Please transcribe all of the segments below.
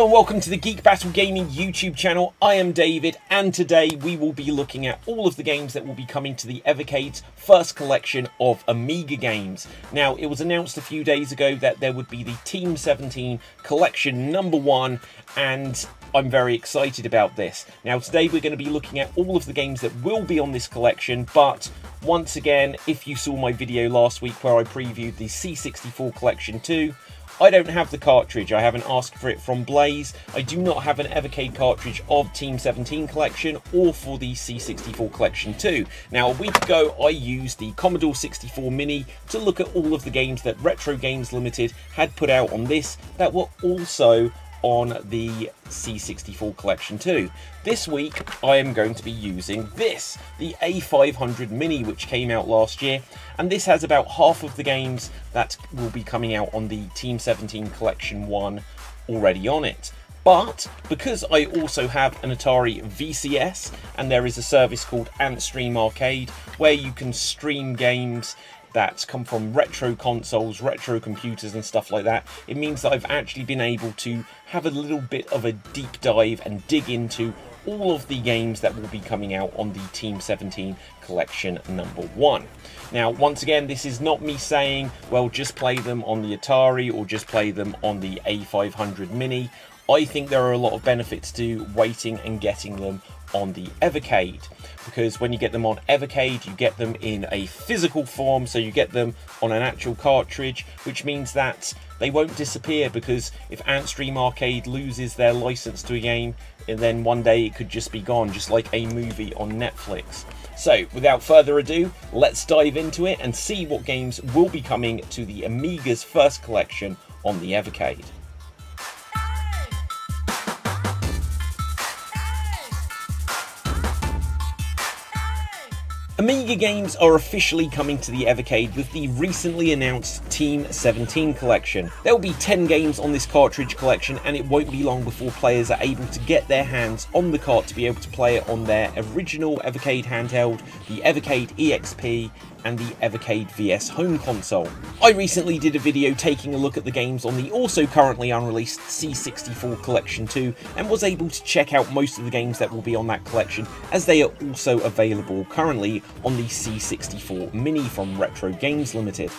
Hello and welcome to the Geek Battle Gaming YouTube channel. I am David and today we will be looking at all of the games that will be coming to the Evercade's first collection of Amiga games. Now, it was announced a few days ago that there would be the Team17 Collection #1 and I'm very excited about this. Now, today we're going to be looking at all of the games that will be on this collection, but once again, if you saw my video last week where I previewed the C64 Collection 2, I don't have the cartridge. I haven't asked for it from Blaze. I do not have an Evercade cartridge of Team17 Collection or for the C64 Collection 2. Now, a week ago, I used the Commodore 64 Mini to look at all of the games that Retro Games Limited had put out on this that were also on the C64 Collection 2. This week I am going to be using this, the A500 Mini, which came out last year, and this has about half of the games that will be coming out on the Team17 Collection 1 already on it. But because I also have an Atari VCS and there is a service called Antstream Arcade where you can stream games that come from retro consoles, retro computers and stuff like that, it means that I've actually been able to have a little bit of a deep dive and dig into all of the games that will be coming out on the Team17 Collection #1. Now, once again, this is not me saying, well, just play them on the Atari or just play them on the A500 Mini. I think there are a lot of benefits to waiting and getting them on the Evercade, because when you get them on Evercade you get them in a physical form, so you get them on an actual cartridge, which means that they won't disappear, because if Antstream Arcade loses their license to a game, and then one day it could just be gone, just like a movie on Netflix. So without further ado, let's dive into it and see what games will be coming to the Amiga's first collection on the Evercade. Amiga games are officially coming to the Evercade with the recently announced Team17 Collection. There will be 10 games on this cartridge collection, and it won't be long before players are able to get their hands on the cart to be able to play it on their original Evercade handheld, the Evercade EXP, and the Evercade VS home console. I recently did a video taking a look at the games on the also currently unreleased C64 Collection 2 and was able to check out most of the games that will be on that collection, as they are also available currently on the C64 Mini from Retro Games Limited.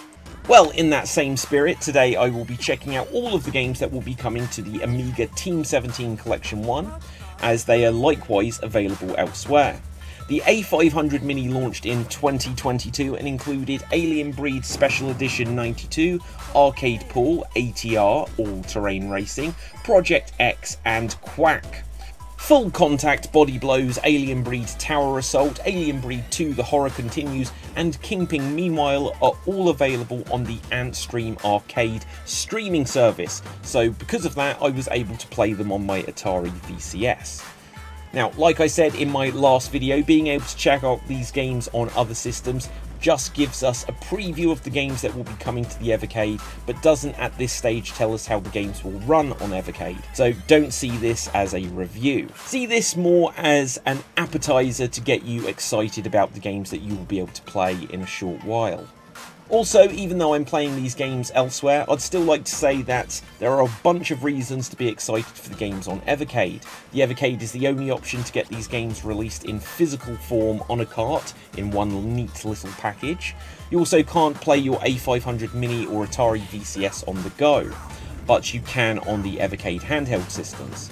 Well, in that same spirit, today I will be checking out all of the games that will be coming to the Amiga Team17 Collection 1, as they are likewise available elsewhere. The A500 Mini launched in 2022 and included Alien Breed Special Edition 92, Arcade Pool, ATR, All-Terrain Racing, Project X and qwak. Full Contact, Body Blows, Alien Breed Tower Assault, Alien Breed 2 The Horror Continues and Kingpin meanwhile are all available on the Antstream Arcade streaming service, so because of that I was able to play them on my Atari VCS. Now, like I said in my last video, being able to check out these games on other systems just gives us a preview of the games that will be coming to the Evercade, but doesn't at this stage tell us how the games will run on Evercade. So don't see this as a review. See this more as an appetizer to get you excited about the games that you will be able to play in a short while. Also, even though I'm playing these games elsewhere, I'd still like to say that there are a bunch of reasons to be excited for the games on Evercade. The Evercade is the only option to get these games released in physical form on a cart in one neat little package. You also can't play your A500 Mini or Atari VCS on the go, but you can on the Evercade handheld systems.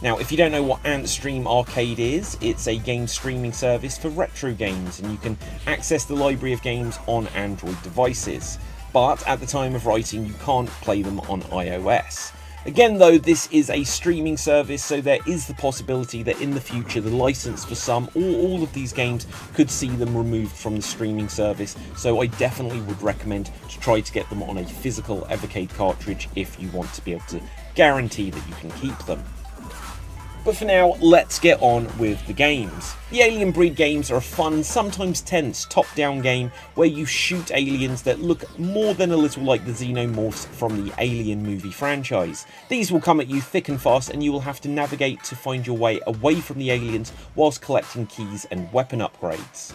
Now, if you don't know what Antstream Arcade is, it's a game streaming service for retro games, and you can access the library of games on Android devices. But at the time of writing, you can't play them on iOS. Again though, this is a streaming service, so there is the possibility that in the future the license for some or all of these games could see them removed from the streaming service, so I definitely would recommend to try to get them on a physical Evercade cartridge if you want to be able to guarantee that you can keep them. But for now, let's get on with the games. The Alien Breed games are a fun, sometimes tense, top-down game where you shoot aliens that look more than a little like the xenomorphs from the Alien movie franchise. These will come at you thick and fast, and you will have to navigate to find your way away from the aliens whilst collecting keys and weapon upgrades.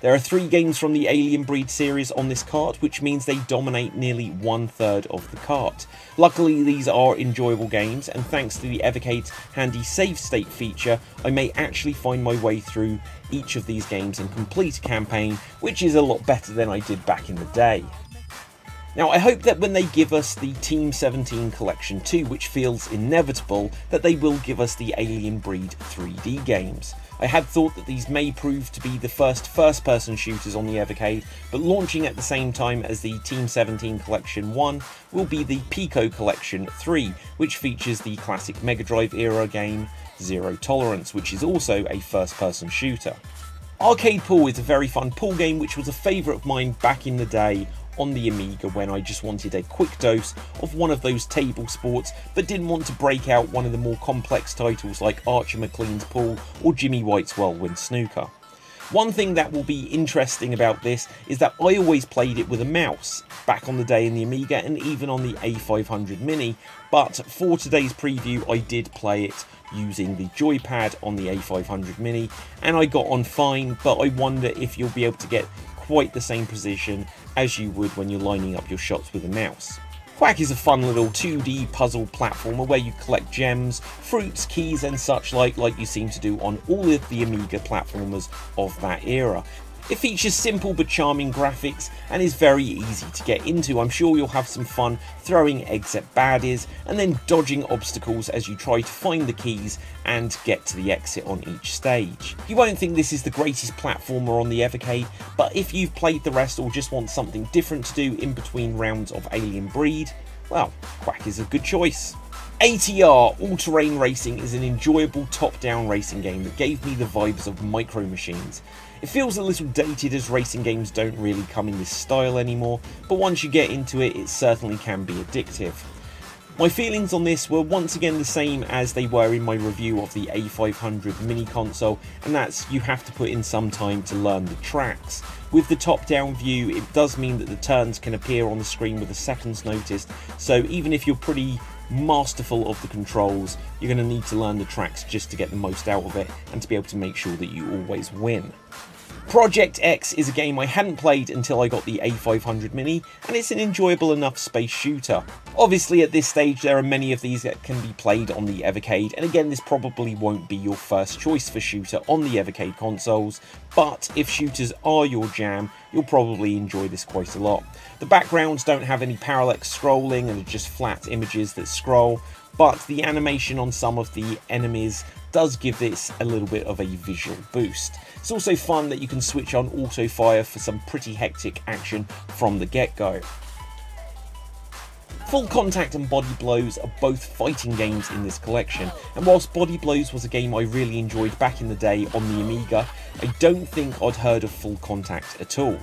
There are 3 games from the Alien Breed series on this cart, which means they dominate nearly 1/3 of the cart. Luckily these are enjoyable games, and thanks to the Evercade's handy save state feature, I may actually find my way through each of these games and complete a campaign, which is a lot better than I did back in the day. Now I hope that when they give us the Team17 Collection 2, which feels inevitable, that they will give us the Alien Breed 3D games. I had thought that these may prove to be the first-person shooters on the Evercade, but launching at the same time as the Team17 Collection 1 will be the Pico Collection 3, which features the classic Mega Drive era game Zero Tolerance, which is also a first-person shooter. Arcade Pool is a very fun pool game which was a favourite of mine back in the day on the Amiga when I just wanted a quick dose of one of those table sports but didn't want to break out one of the more complex titles like Archer McLean's Pool or Jimmy White's Whirlwind Snooker. One thing that will be interesting about this is that I always played it with a mouse back on the day in the Amiga and even on the A500 Mini, but for today's preview I did play it using the joypad on the A500 Mini and I got on fine, but I wonder if you'll be able to get quite the same precision as you would when you're lining up your shots with a mouse. qwak is a fun little 2D puzzle platformer where you collect gems, fruits, keys and such like you seem to do on all of the Amiga platformers of that era. It features simple but charming graphics and is very easy to get into. I'm sure you'll have some fun throwing eggs at baddies and then dodging obstacles as you try to find the keys and get to the exit on each stage. You won't think this is the greatest platformer on the Evercade, but if you've played the rest or just want something different to do in between rounds of Alien Breed, well, qwak is a good choice. ATR All-Terrain Racing is an enjoyable top-down racing game that gave me the vibes of Micro Machines. It feels a little dated as racing games don't really come in this style anymore, but once you get into it, it certainly can be addictive. My feelings on this were once again the same as they were in my review of the A500 Mini console, and that's you have to put in some time to learn the tracks. With the top-down view, it does mean that the turns can appear on the screen with a second's notice, so even if you're pretty masterful of the controls, you're going to need to learn the tracks just to get the most out of it and to be able to make sure that you always win. Project X is a game I hadn't played until I got the A500 Mini, and it's an enjoyable enough space shooter. Obviously at this stage there are many of these that can be played on the Evercade, and again this probably won't be your first choice for shooter on the Evercade consoles, but if shooters are your jam, you'll probably enjoy this quite a lot. The backgrounds don't have any parallax scrolling and are just flat images that scroll, but the animation on some of the enemies does give this a little bit of a visual boost. It's also fun that you can switch on auto fire for some pretty hectic action from the get-go. Full Contact and Body Blows are both fighting games in this collection, and whilst Body Blows was a game I really enjoyed back in the day on the Amiga, I don't think I'd heard of Full Contact at all.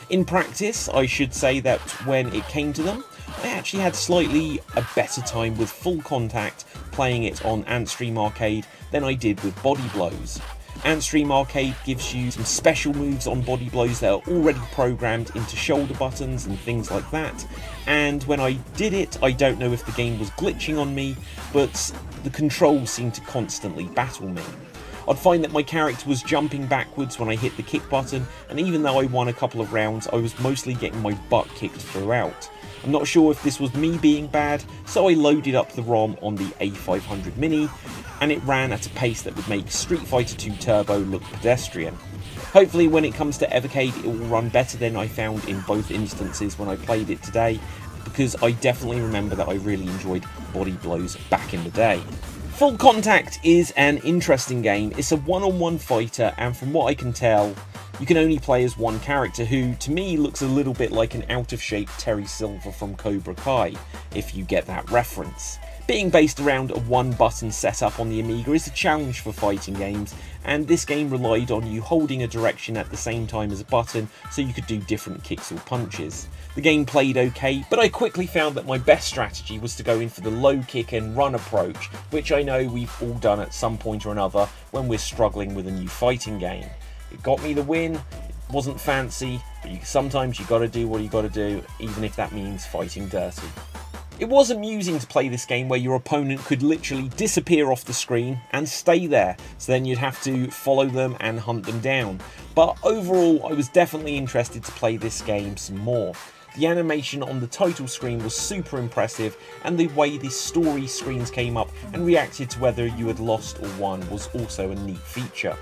In practice, I should say that when it came to them, I actually had slightly a better time with Full Contact playing it on Antstream Arcade than I did with Body Blows. Antstream Arcade gives you some special moves on Body Blows that are already programmed into shoulder buttons and things like that, and when I did it, I don't know if the game was glitching on me, but the controls seemed to constantly battle me. I'd find that my character was jumping backwards when I hit the kick button, and even though I won a couple of rounds, I was mostly getting my butt kicked throughout. I'm not sure if this was me being bad, so I loaded up the ROM on the A500 Mini, and it ran at a pace that would make Street Fighter 2 Turbo look pedestrian. Hopefully when it comes to Evercade it will run better than I found in both instances when I played it today, because I definitely remember that I really enjoyed Body Blows back in the day. Full Contact is an interesting game. It's a one-on-one fighter, and from what I can tell, you can only play as one character who, to me, looks a little bit like an out-of-shape Terry Silver from Cobra Kai, if you get that reference. Being based around a one-button setup on the Amiga is a challenge for fighting games, and this game relied on you holding a direction at the same time as a button so you could do different kicks or punches. The game played okay, but I quickly found that my best strategy was to go in for the low kick and run approach, which I know we've all done at some point or another when we're struggling with a new fighting game. It got me the win. It wasn't fancy, but sometimes you gotta do what you gotta do, even if that means fighting dirty. It was amusing to play this game where your opponent could literally disappear off the screen and stay there, so then you'd have to follow them and hunt them down. But overall, I was definitely interested to play this game some more. The animation on the title screen was super impressive, and the way the story screens came up and reacted to whether you had lost or won was also a neat feature.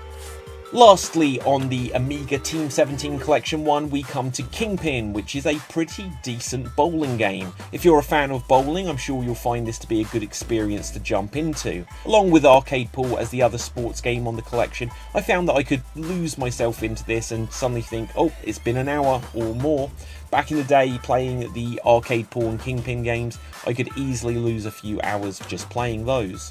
Lastly, on the Amiga Team17 Collection one, we come to Kingpin, which is a pretty decent bowling game. If you're a fan of bowling, I'm sure you'll find this to be a good experience to jump into. Along with Arcade Pool as the other sports game on the collection, I found that I could lose myself into this and suddenly think, oh, it's been an hour or more. Back in the day, playing the Arcade Pool and Kingpin games, I could easily lose a few hours just playing those.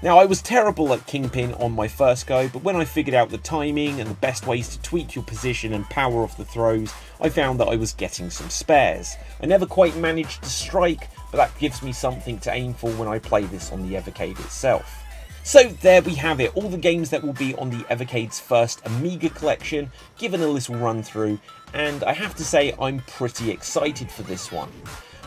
Now, I was terrible at Kingpin on my first go, but when I figured out the timing and the best ways to tweak your position and power of the throws, I found that I was getting some spares. I never quite managed to strike, but that gives me something to aim for when I play this on the Evercade itself. So there we have it, all the games that will be on the Evercade's first Amiga collection, given a little run through, and I have to say I'm pretty excited for this one.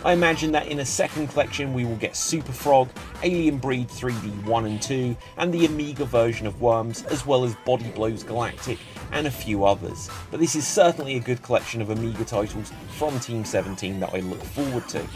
I imagine that in a second collection we will get Super Frog, Alien Breed 3D 1 and 2, and the Amiga version of Worms, as well as Body Blows Galactic and a few others. But this is certainly a good collection of Amiga titles from Team17 that I look forward to.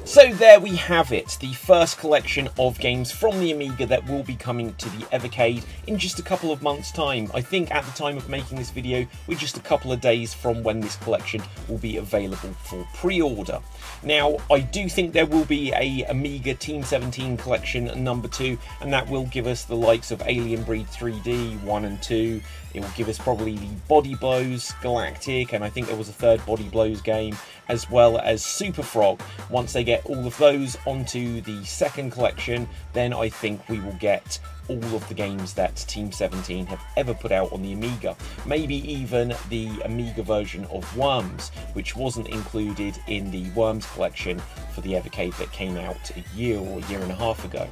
So there we have it, the first collection of games from the Amiga that will be coming to the Evercade in just a couple of months' time. I think at the time of making this video, we're just a couple of days from when this collection will be available for pre-order. Now, I do think there will be a Amiga Team17 Collection number 2, and that will give us the likes of Alien Breed 3D 1 and 2. It will give us probably the Body Blows Galactic, and I think there was a third Body Blows game, as well as Super Frog. Once they get all of those onto the second collection, then I think we will get all of the games that Team17 have ever put out on the Amiga. Maybe even the Amiga version of Worms, which wasn't included in the Worms collection for the Evercade that came out a year or a year and a half ago.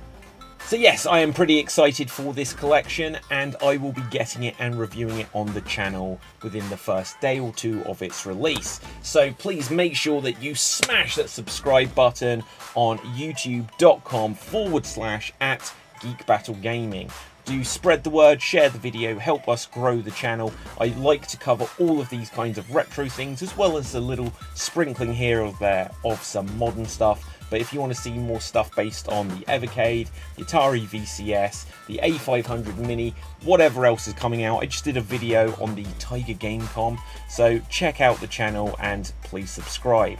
So yes, I am pretty excited for this collection, and I will be getting it and reviewing it on the channel within the first day or two of its release. So please make sure that you smash that subscribe button on youtube.com/@GeekBattleGaming. Do spread the word, share the video, help us grow the channel. I like to cover all of these kinds of retro things, as well as a little sprinkling here or there of some modern stuff. But if you want to see more stuff based on the Evercade, the Atari VCS, the A500 Mini, whatever else is coming out, I just did a video on the Tiger Gamecom, so check out the channel and please subscribe.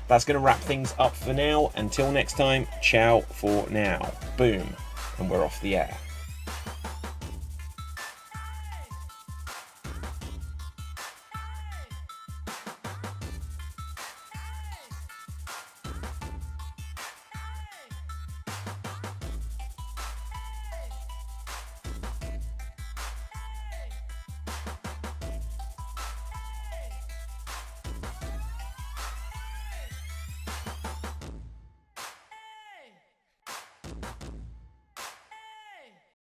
That's going to wrap things up for now. Until next time, ciao for now. Boom, and we're off the air.